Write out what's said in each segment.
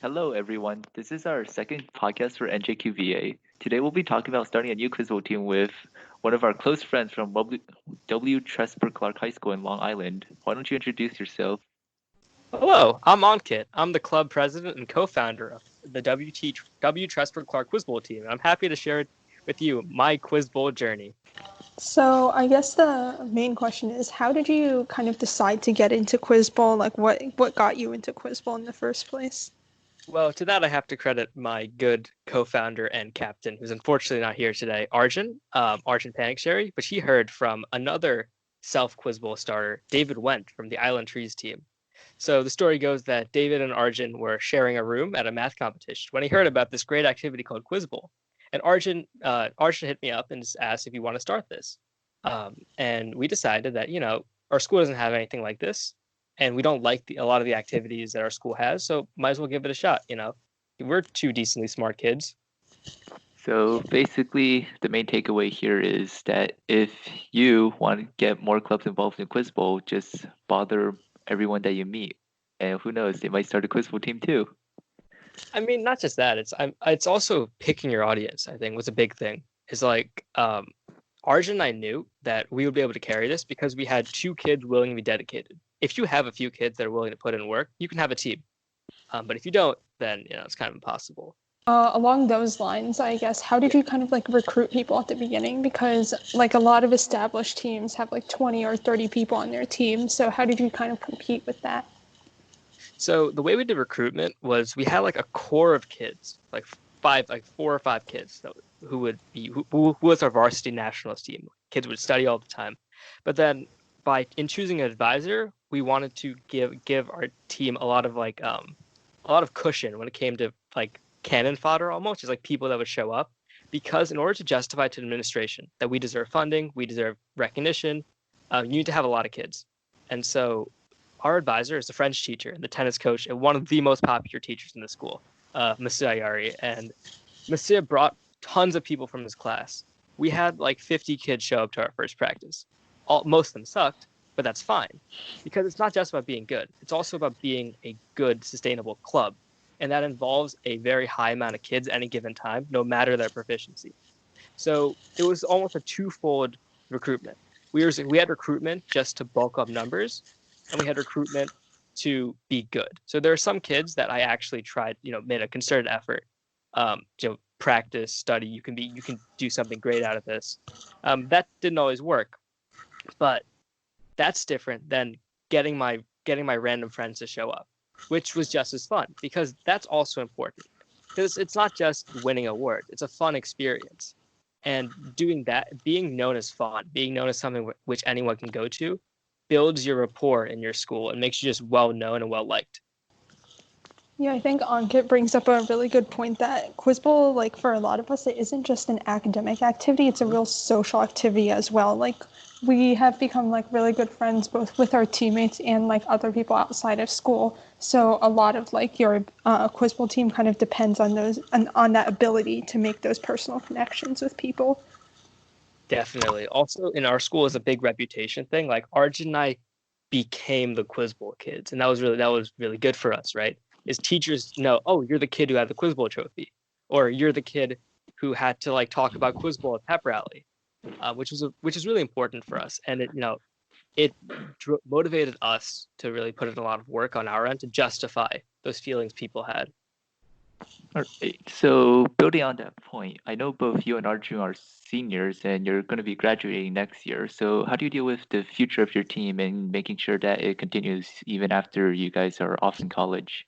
Hello, everyone. This is our second podcast for NJQBA. Today, we'll be talking about starting a new quiz bowl team with one of our close friends from W. Tresper Clarke High School in Long Island. Why don't you introduce yourself? Hello, I'm Ankit. I'm the club president and co-founder of the W. Tresper Clarke Quiz Bowl team. I'm happy to share with you my Quiz Bowl journey. So I guess the main question is, how did you kind of decide to get into Quiz Bowl? Like, what got you into Quiz Bowl in the first place? Well, to that I have to credit my good co-founder and captain, who's unfortunately not here today, Arjun, Arjun Panickssery, but he heard from another Quiz Bowl starter, David Wendt from the Island Trees team. So the story goes that David and Arjun were sharing a room at a math competition when he heard about this great activity called Quiz Bowl. And Arjun hit me up and just asked if you want to start this. And we decided that, our school doesn't have anything like this, and we don't like a lot of the activities that our school has, so might as well give it a shot. We're two decently smart kids. So basically, the main takeaway here is that if you want to get more clubs involved in Quiz Bowl, just bother everyone that you meet. And who knows, they might start a Quiz Bowl team too. I mean, not just that. It's also picking your audience, I think, was a big thing. It's like Arjun and I knew that we would be able to carry this because we had two kids willing to be dedicated. If you have a few kids that are willing to put in work, you can have a team. But if you don't, then it's kind of impossible. Along those lines, I guess, how did you kind of like recruit people at the beginning? Because like a lot of established teams have like 20 or 30 people on their team. So how did you kind of compete with that? So the way we did recruitment was we had like a core of kids, like 4 or 5 kids who was our varsity nationals team. Kids would study all the time. But then in choosing an advisor, we wanted to give our team a lot of cushion when it came to like cannon fodder, almost just like people that would show up, because in order to justify to the administration that we deserve funding, we deserve recognition, you need to have a lot of kids. And so our advisor is the French teacher and the tennis coach and one of the most popular teachers in the school, Monsieur Ayari. And Monsieur brought tons of people from his class. We had like 50 kids show up to our first practice. Most of them sucked, but that's fine, because it's not just about being good. It's also about being a good, sustainable club. And that involves a very high amount of kids at any given time, no matter their proficiency. So it was almost a twofold recruitment. We had recruitment just to bulk up numbers, and we had recruitment to be good. So there are some kids that I actually tried, made a concerted effort, practice, study. You can do something great out of this. That didn't always work, but that's different than getting my random friends to show up, which was just as fun, because that's also important. Because it's not just winning an award; it's a fun experience, and doing that, being known as fun, being known as something which anyone can go to, builds your rapport in your school and makes you just well known and well liked. Yeah, I think Ankit brings up a really good point that Quiz Bowl, like for a lot of us, it isn't just an academic activity, it's a real social activity as well. Like we have become like really good friends both with our teammates and like other people outside of school. So a lot of like your Quiz Bowl team kind of depends on those and on that ability to make those personal connections with people. Definitely. Also, in our school is a big reputation thing. Like Arjun and I became the Quiz Bowl kids, and that was really good for us, right? Is teachers know, oh, you're the kid who had the Quiz Bowl trophy, or you're the kid who had to like talk about Quiz Bowl at pep rally, which is really important for us, and it motivated us to really put in a lot of work on our end to justify those feelings people had. All right. So building on that point, I know both you and Arjun are seniors and you're going to be graduating next year. So how do you deal with the future of your team and making sure that it continues even after you guys are off in college?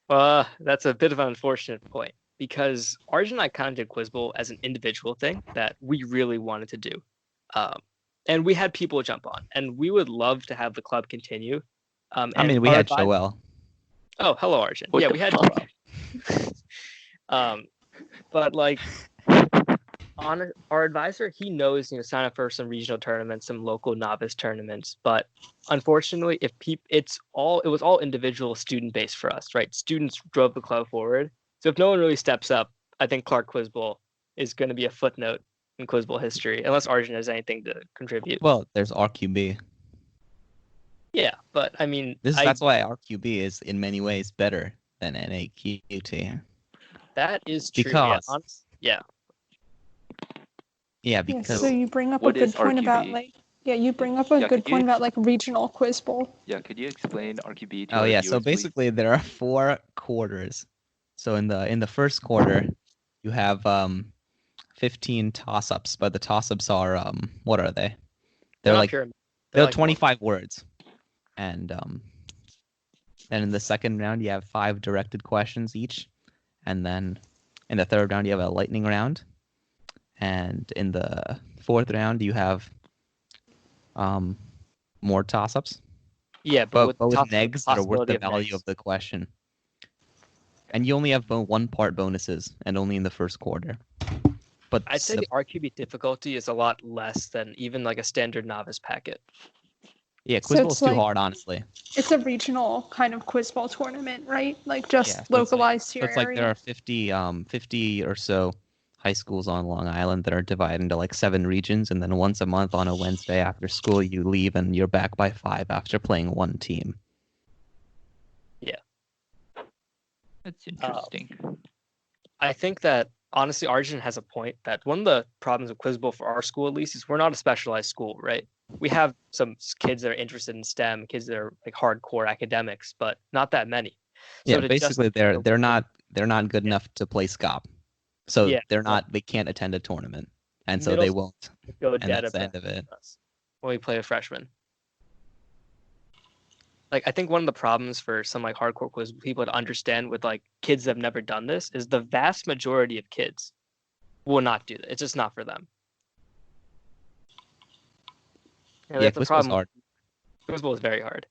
That's a bit of an unfortunate point, because Arjun and I kind of did Quiz Bowl as an individual thing that we really wanted to do. And we had people jump on, and we would love to have the club continue. We had Joel. Oh, hello, Arjun. What Yeah, the we had fuck? but like on our advisor, he knows, sign up for some regional tournaments, some local novice tournaments. But unfortunately, it was all individual student based for us, right? Students drove the club forward. So if no one really steps up, I think Clarke Quiz Bowl is going to be a footnote in Quiz Bowl history, unless Arjun has anything to contribute. Well, there's RQB. Yeah, but I mean, That's why RQB is in many ways better than NAQT. That is true. Because yeah. Yeah, Yeah, because so you bring up a What is good point about RQB? you bring up a Yeah, good could you point about like regional quiz bowl. Yeah, could you explain RQB to oh our yeah, viewers, so please? basically there are 4 quarters. So in the first quarter, you have 15 toss-ups, but the toss-ups are what are they? They're not like pyramid. they're like 25 words. And then in the second round you have 5 directed questions each, and then in the third round you have a lightning round, and in the fourth round you have more toss-ups. Yeah, but with with toss-ups, negs that are worth possibility the of value negs. of the question. And you only have one part bonuses, and only in the first quarter. But I'd say the RQB difficulty is a lot less than even like a standard novice packet. yeah, So Quiz Bowl is it's too like hard, honestly. it's a regional kind of quiz bowl tournament, right? Like just Yeah, localized to so your it's like there area. are 50 or so high schools on Long Island that are divided into like 7 regions, and then once a month on a Wednesday after school you leave and you're back by 5 after playing one team. Yeah. That's interesting. I think that honestly, Arjun has a point that one of the problems with Quiz Bowl for our school, at least, is we're not a specialized school, right? We have some kids that are interested in STEM, kids that are like hardcore academics, but not that many. So Yeah, basically they're not good enough to play SCOP. So they can't attend a tournament. And so they won't. Go And that's the end of it. When we play a freshman. Like, I think one of the problems for some like hardcore quiz people to understand with like kids that have never done this is the vast majority of kids will not do that. It's just not for them. And that's the problem. Hard. Quiz Bowl is very hard.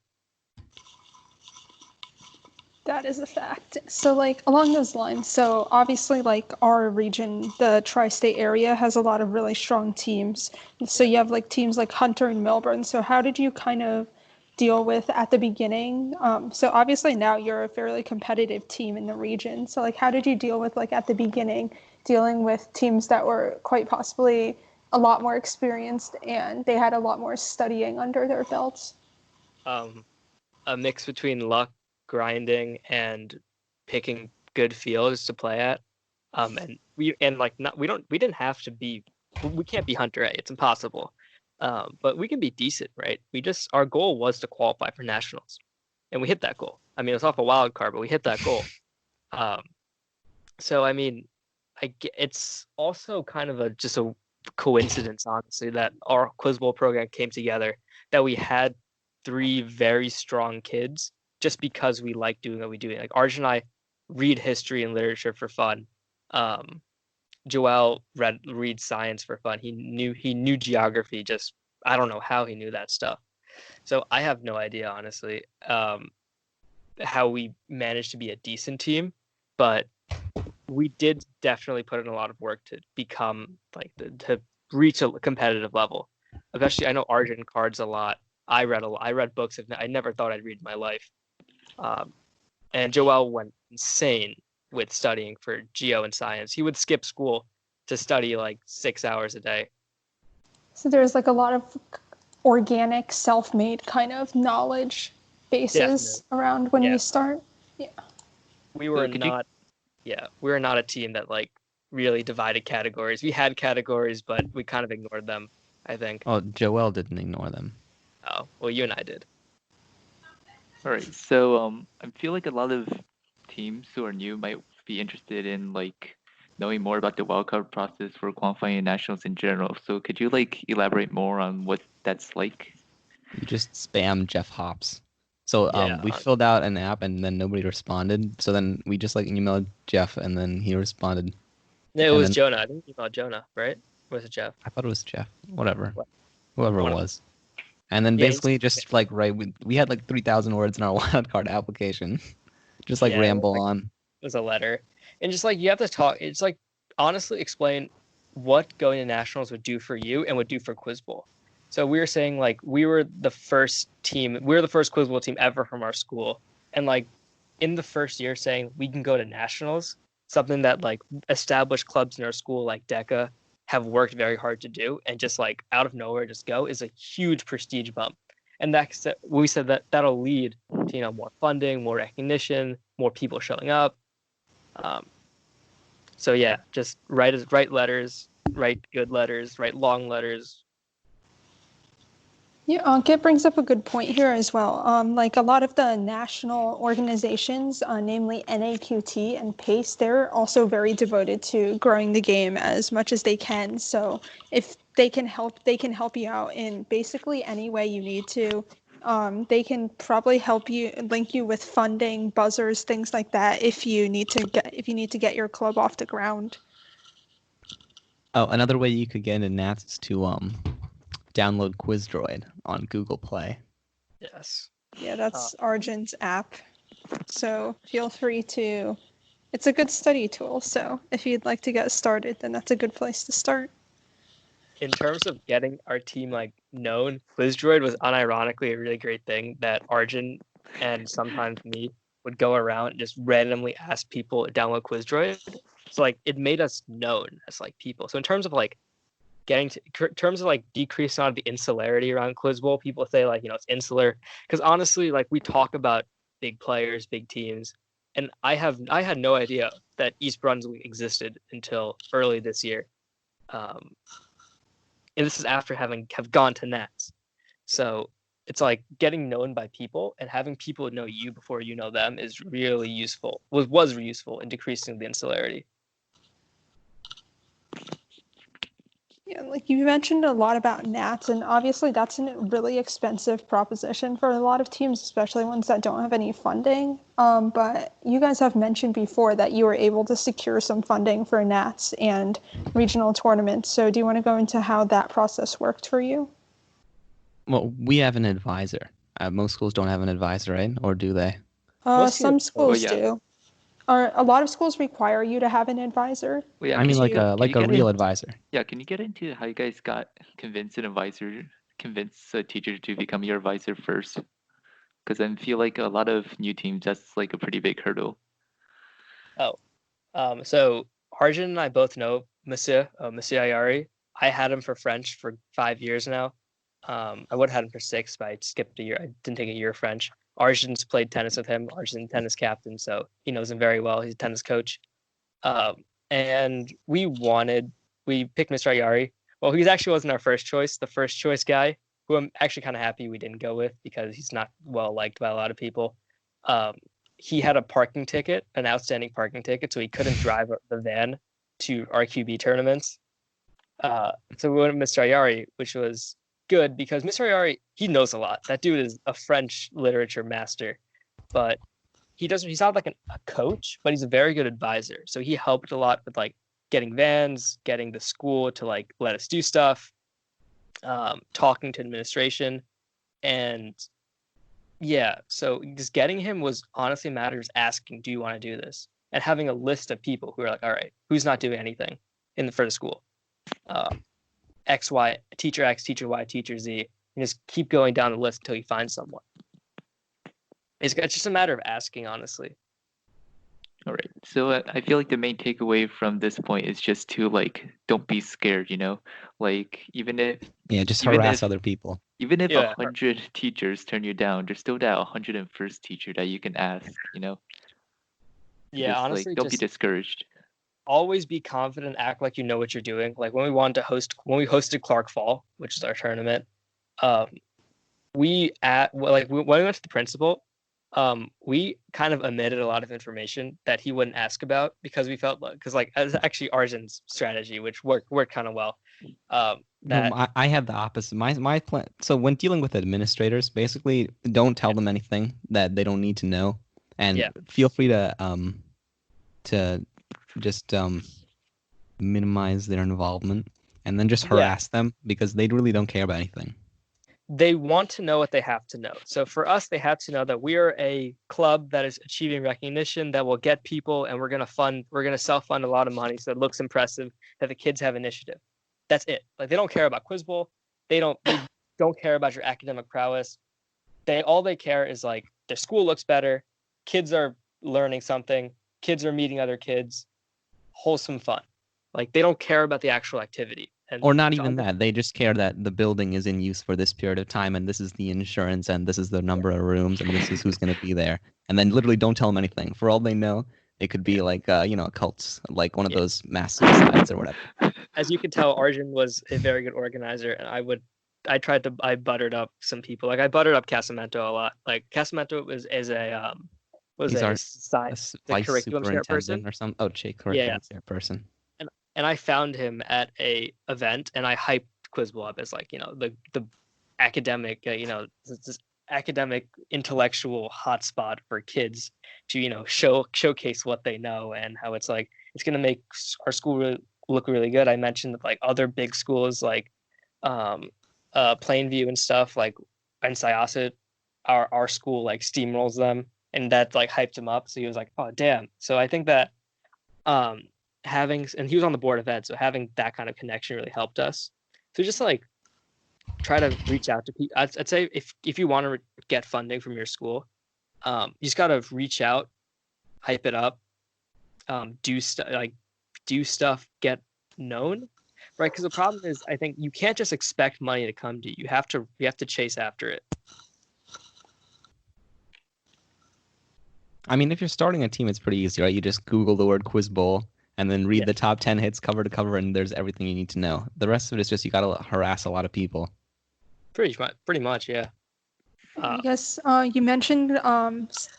That is a fact. So like along those lines, so obviously like our region, the tri-state area has a lot of really strong teams. So you have like teams like Hunter and Melbourne. So how did you kind of deal with at the beginning? So obviously now you're a fairly competitive team in the region. So like how did you deal with like at the beginning dealing with teams that were quite possibly a lot more experienced and they had a lot more studying under their belts? A mix between luck, grinding, and picking good fields to play at. We didn't have to be. We can't be Hunter A. It's impossible. But we can be decent, right? Our goal was to qualify for nationals, and we hit that goal. I mean, it was off a wild card, but we hit that goal. So I mean, it's also kind of just a coincidence, honestly, that our Quiz Bowl program came together. That we had 3 very strong kids just because we like doing what we do. Like Arjun and I read history and literature for fun. Joel reads science for fun. He knew geography. Just I don't know how he knew that stuff. So I have no idea, honestly, how we managed to be a decent team, but we did definitely put in a lot of work to become like to reach a competitive level. Especially, I know Arjun cards a lot. I read books I never thought I'd read in my life. And Joel went insane with studying for geo and science. He would skip school to study like 6 hours a day. So there's like a lot of organic, self-made kind of knowledge bases around when you start. Yeah. We were not a team that like really divided categories. We had categories, but we kind of ignored them, I think. Oh, Joel didn't ignore them. Oh, well, you and I did. All right. So I feel like a lot of teams who are new might be interested in like knowing more about the wildcard process for qualifying nationals in general. So could you like elaborate more on what that's like? You just spam Jeff Hops. So we filled out an app and then nobody responded. So then we just like emailed Jeff and then he responded. No, it was Jonah. I think you emailed Jonah, right? Or was it Jeff? I thought it was Jeff. Whatever. Whoever it was. And then basically just like we had like 3,000 words in our wildcard application. Just like ramble on. It was a letter. And just like you have to talk, it's like honestly explain what going to nationals would do for you and would do for Quiz Bowl. So we were saying like we were the first Quiz Bowl team ever from our school. And like in the first year saying we can go to nationals, something that like established clubs in our school like DECA have worked very hard to do, and just like out of nowhere just go is a huge prestige bump. And we said that that'll lead to more funding, more recognition, more people showing up. So yeah, just write letters, write good letters, write long letters. Yeah, Ankit brings up a good point here as well. Like a lot of the national organizations, namely NAQT and PACE, they're also very devoted to growing the game as much as they can. So if they can help you out in basically any way you need to. They can probably help you, link you with funding, buzzers, things like that, if you need to get your club off the ground. Oh, another way you could get into Nats is to download QuizDroid on Google Play. Yes. Yeah, that's Arjun's app. So feel free to. It's a good study tool. So if you'd like to get started, then that's a good place to start. In terms of getting our team known, QuizDroid was unironically a really great thing that Arjun and sometimes me would go around and just randomly ask people to download QuizDroid. So it made us known as people. So in terms of decreasing on the insularity around Quiz Bowl, people say it's insular because honestly, we talk about big players, big teams, and I had no idea that East Brunswick existed until early this year. And this is after have gone to Nats. So it's getting known by people and having people know you before you know them is really useful. Was useful in decreasing the insularity. Yeah, you mentioned a lot about Nats, and obviously that's a really expensive proposition for a lot of teams, especially ones that don't have any funding. But you guys have mentioned before that you were able to secure some funding for Nats and regional tournaments. So do you want to go into how that process worked for you? Well, we have an advisor. Most schools don't have an advisor, right? Or do they? Some schools do. A lot of schools require you to have an advisor. Well, yeah, I mean, can a real advisor. Yeah, can you get into how you guys got convince a teacher to become your advisor first? Because I feel like a lot of new teams, that's a pretty big hurdle. So Arjun and I both know Monsieur Ayari. I had him for French for 5 years now. I would have had him for 6, but I skipped a year. I didn't take a year of French. Arjun's played tennis with him. Arjun's tennis captain, so he knows him very well. He's a tennis coach. And we picked Mr. Ayari. Well, he actually wasn't our first choice. The first choice guy, who I'm actually kind of happy we didn't go with because he's not well liked by a lot of people. He had a parking ticket, an outstanding parking ticket, so he couldn't drive the van to RQB tournaments. So we went with Mr. Ayari, which was good because Mr. Ayari, he knows a lot. That dude is a French literature master, but he's not a coach, but he's a very good advisor. So he helped a lot with getting vans, getting the school to let us do stuff, talking to administration, and yeah. So just getting him was honestly matters asking, do you want to do this? And having a list of people who are all right, who's not doing anything for the school? X, Y, teacher X, teacher Y, teacher Z, and just keep going down the list until you find someone. It's just a matter of asking, honestly. All right. So I feel like the main takeaway from this point is just to don't be scared, even if just harass other people. Even if 100 teachers turn you down, there's still that 101st teacher that you can ask, Yeah, just, honestly, don't be discouraged. Always be confident, act like you know what you're doing. When we hosted Clarke Fall, which is our tournament, when we went to the principal, we kind of omitted a lot of information that he wouldn't ask about because we felt as actually Arjun's strategy, which worked kind of well. I had the opposite. My plan. So when dealing with administrators, basically, don't tell them anything that they don't need to know, and feel free to just minimize their involvement, and then just harass them because they really don't care about anything. They want to know what they have to know. So for us, they have to know that we are a club that is achieving recognition, that will get people, and we're going to self-fund a lot of money so it looks impressive, that the kids have initiative. That's it. They don't care about Quiz Bowl. They don't care about your academic prowess. All they care is their school looks better, kids are learning something, kids are meeting other kids, wholesome fun. They don't care about the actual activity. And Or not even that. They just care that the building is in use for this period of time, and this is the insurance, and this is the number of rooms, and this is who's going to be there. And then literally don't tell them anything. For all they know, it could be like, a cult, like one of those mass suicides or whatever. As you can tell, Arjun was a very good organizer, and I buttered up some people. Like I buttered up Casamento a lot. Like Casamento was He's our science, the vice curriculum chairperson. superintendent or something. Oh, curriculum chairperson. And I found him at a event, and I hyped Quizbowl up as like the academic this academic intellectual hotspot for kids to showcase what they know and how it's like it's gonna make our school look really good. I mentioned that like other big schools like Plainview and stuff like and Syosset, our school like steamrolls them, and that like hyped him up. So he was like, oh damn. So I think that and he was on the board of ed, so having that kind of connection really helped us. So just like try to reach out to people. I'd say if you want to get funding from your school, you just gotta reach out, hype it up, do stuff, get known, right? Because the problem is, I think you can't just expect money to come to you. You have to chase after it. I mean, if you're starting a team, it's pretty easy, right? You just Google the word Quiz Bowl and then read the top 10 hits cover to cover, and there's everything you need to know. The rest of it is just you got to harass a lot of people. Pretty much, yeah. I guess you mentioned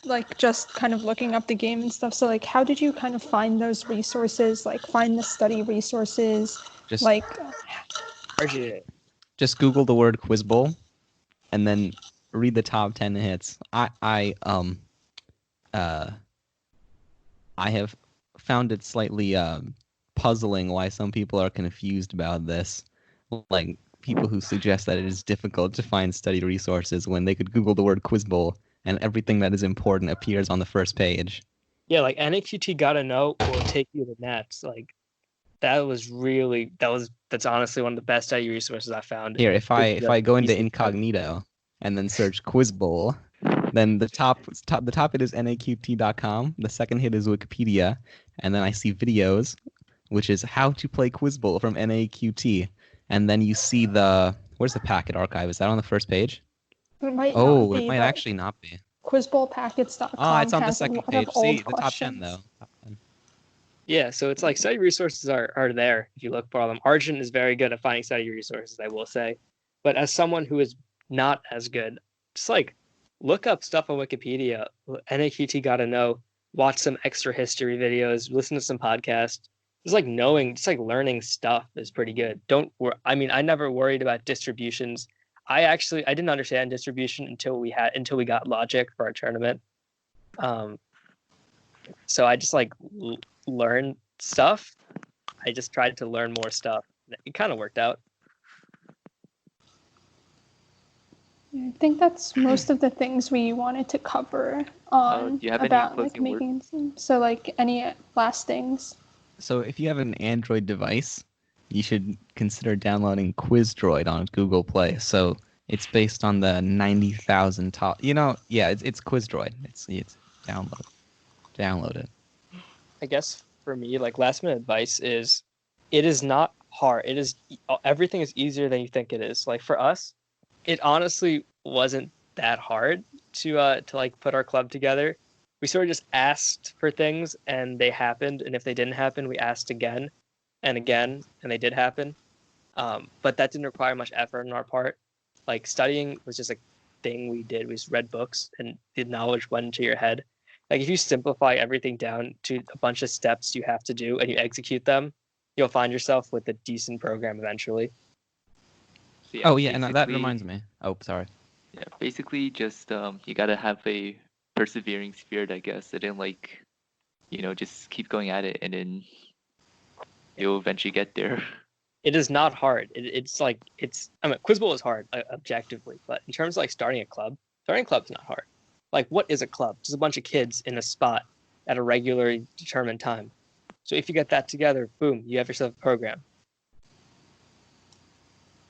like just kind of looking up the game and stuff. So like, how did you kind of find those resources? Like, find the study resources? Just like, just Google the word Quiz Bowl, and then read the top 10 hits. I have found it slightly puzzling why some people are confused about this. Like people who suggest that it is difficult to find study resources when they could Google the word Quiz Bowl and everything that is important appears on the first page. Yeah, like NAQT Gotta Know will take you to Nets. Like that's honestly one of the best study resources I found. Here, if I go into incognito and then search Quiz Bowl, then the top hit is naqt.com. The second hit is Wikipedia, and then I see videos, which is how to play Quiz Bowl from NAQT, and then you see where's the packet archive? Is that on the first page? it might it might actually not be. Quizbowlpackets.com. Oh, it's on the has a second lot page. of See, old the top 10 questions. though. Top 10. Yeah, so it's like study resources are there if you look for them. Arjun is very good at finding study resources, I will say. But as someone who is not as good, just like look up stuff on Wikipedia. NAQT Gotta Know. Watch some extra history videos. Listen to some podcasts. Just like learning stuff is pretty good. I never worried about distributions. I didn't understand distribution until we got logic for our tournament. So I just like learned stuff. I just tried to learn more stuff. It kind of worked out. I think that's most of the things we wanted to cover on do you have about any like closing making. So like any last things? So if you have an Android device, you should consider downloading QuizDroid on Google Play. So it's based on the 90,000 top. It's QuizDroid. It's download it. I guess for me, like last minute advice is, it is not hard. Everything is easier than you think it is. Like for us, it honestly wasn't that hard to like put our club together. We sort of just asked for things and they happened. And if they didn't happen, we asked again and again, and they did happen. But that didn't require much effort on our part. Like studying was just a thing we did. We just read books and the knowledge went into your head. Like if you simplify everything down to a bunch of steps you have to do and you execute them, you'll find yourself with a decent program eventually. So and that reminds me. Oh, sorry. Yeah, basically just you gotta have a persevering spirit, I guess. And then just keep going at it, and then you'll eventually get there. It is not hard. Quiz Bowl is hard objectively, but in terms of like starting a club's not hard. Like, what is a club? Just a bunch of kids in a spot at a regularly determined time. So if you get that together, boom, you have yourself a program.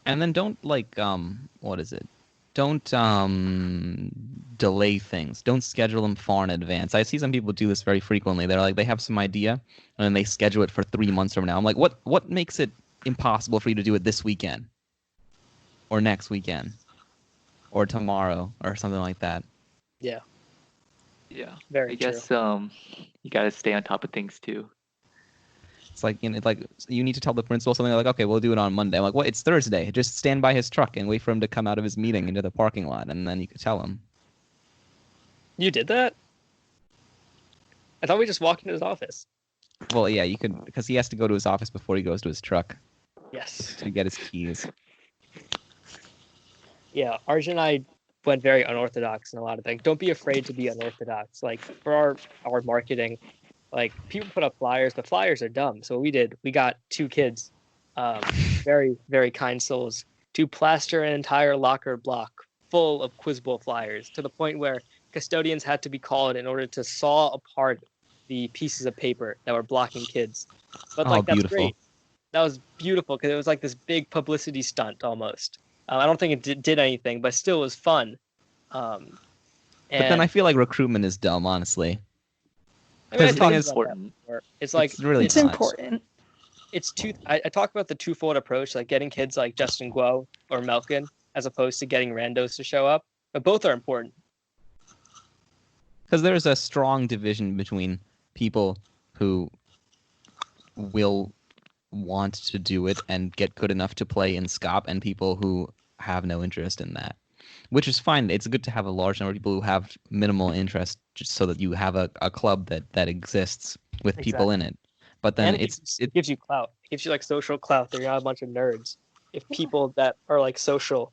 And then don't Don't delay things. Don't schedule them far in advance. I see some people do this very frequently. They have some idea and then they schedule it for 3 months from now. I'm like, what makes it impossible for you to do it this weekend, or next weekend, or tomorrow, or something like that. Yeah. Yeah. Very I guess you gotta stay on top of things too. It's like, it's like you need to tell the principal something like, okay, we'll do it on Monday. I'm like, what? It's Thursday. Just stand by his truck and wait for him to come out of his meeting into the parking lot, and then you could tell him. You did that? I thought we just walked into his office. Well, yeah, you could, because he has to go to his office before he goes to his truck Yes. to get his keys. Yeah, Arjun and I went very unorthodox in a lot of things. Don't be afraid to be unorthodox. Like for our marketing, like people put up flyers, but flyers are dumb. So what we did, we got two kids, very, very kind souls, to plaster an entire locker block full of Quiz Bowl flyers to the point where custodians had to be called in order to saw apart the pieces of paper that were blocking kids. But Oh, like that's beautiful. great. That was beautiful because it was like this big publicity stunt almost. I don't think it did anything, but still was fun. But then I feel like recruitment is dumb, honestly. I mean, I the thing talked is- about that before. It's like It's really It's not. important. I talk about the twofold approach, like getting kids like Justin Guo or Melkin, as opposed to getting randos to show up. But both are important. Because there's a strong division between people who will want to do it and get good enough to play in SCOP and people who have no interest in that, which is fine. It's good to have a large number of people who have minimal interest just so that you have a club that exists with people in it. But then And it gives you clout. It gives you like social clout. They're not a bunch of nerds. If people that are like social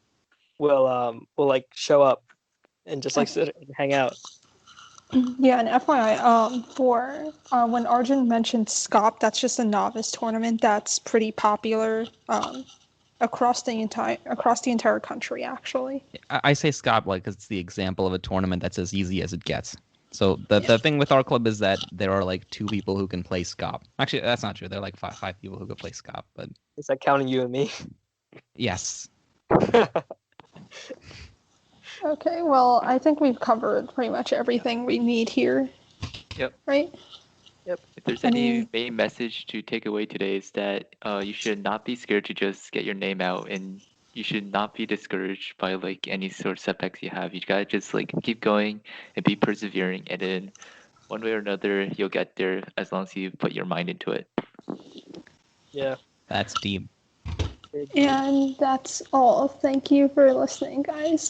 will like show up and just like sit and hang out. Yeah, and FYI, for when Arjun mentioned SCOP, that's just a novice tournament that's pretty popular across the entire country, actually. I say SCOP like because it's the example of a tournament that's as easy as it gets. So the thing with our club is that there are like 2 people who can play SCOP. Actually, that's not true. There are like five people who can play SCOP. But Is that counting you and me? yes, Okay, well, I think we've covered pretty much everything we need here. Yep. Right? If there's I any mean- main message to take away today is that you should not be scared to just get your name out, and you should not be discouraged by like any sort of setbacks you have. You gotta just like keep going and be persevering, and then one way or another you'll get there as long as you put your mind into it. Yeah. that's deep. And that's all. Thank you for listening, guys.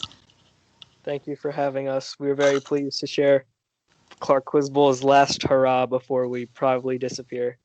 Thank you for having us. We were very pleased to share Clarke Quiz Bowl's last hurrah before we probably disappear.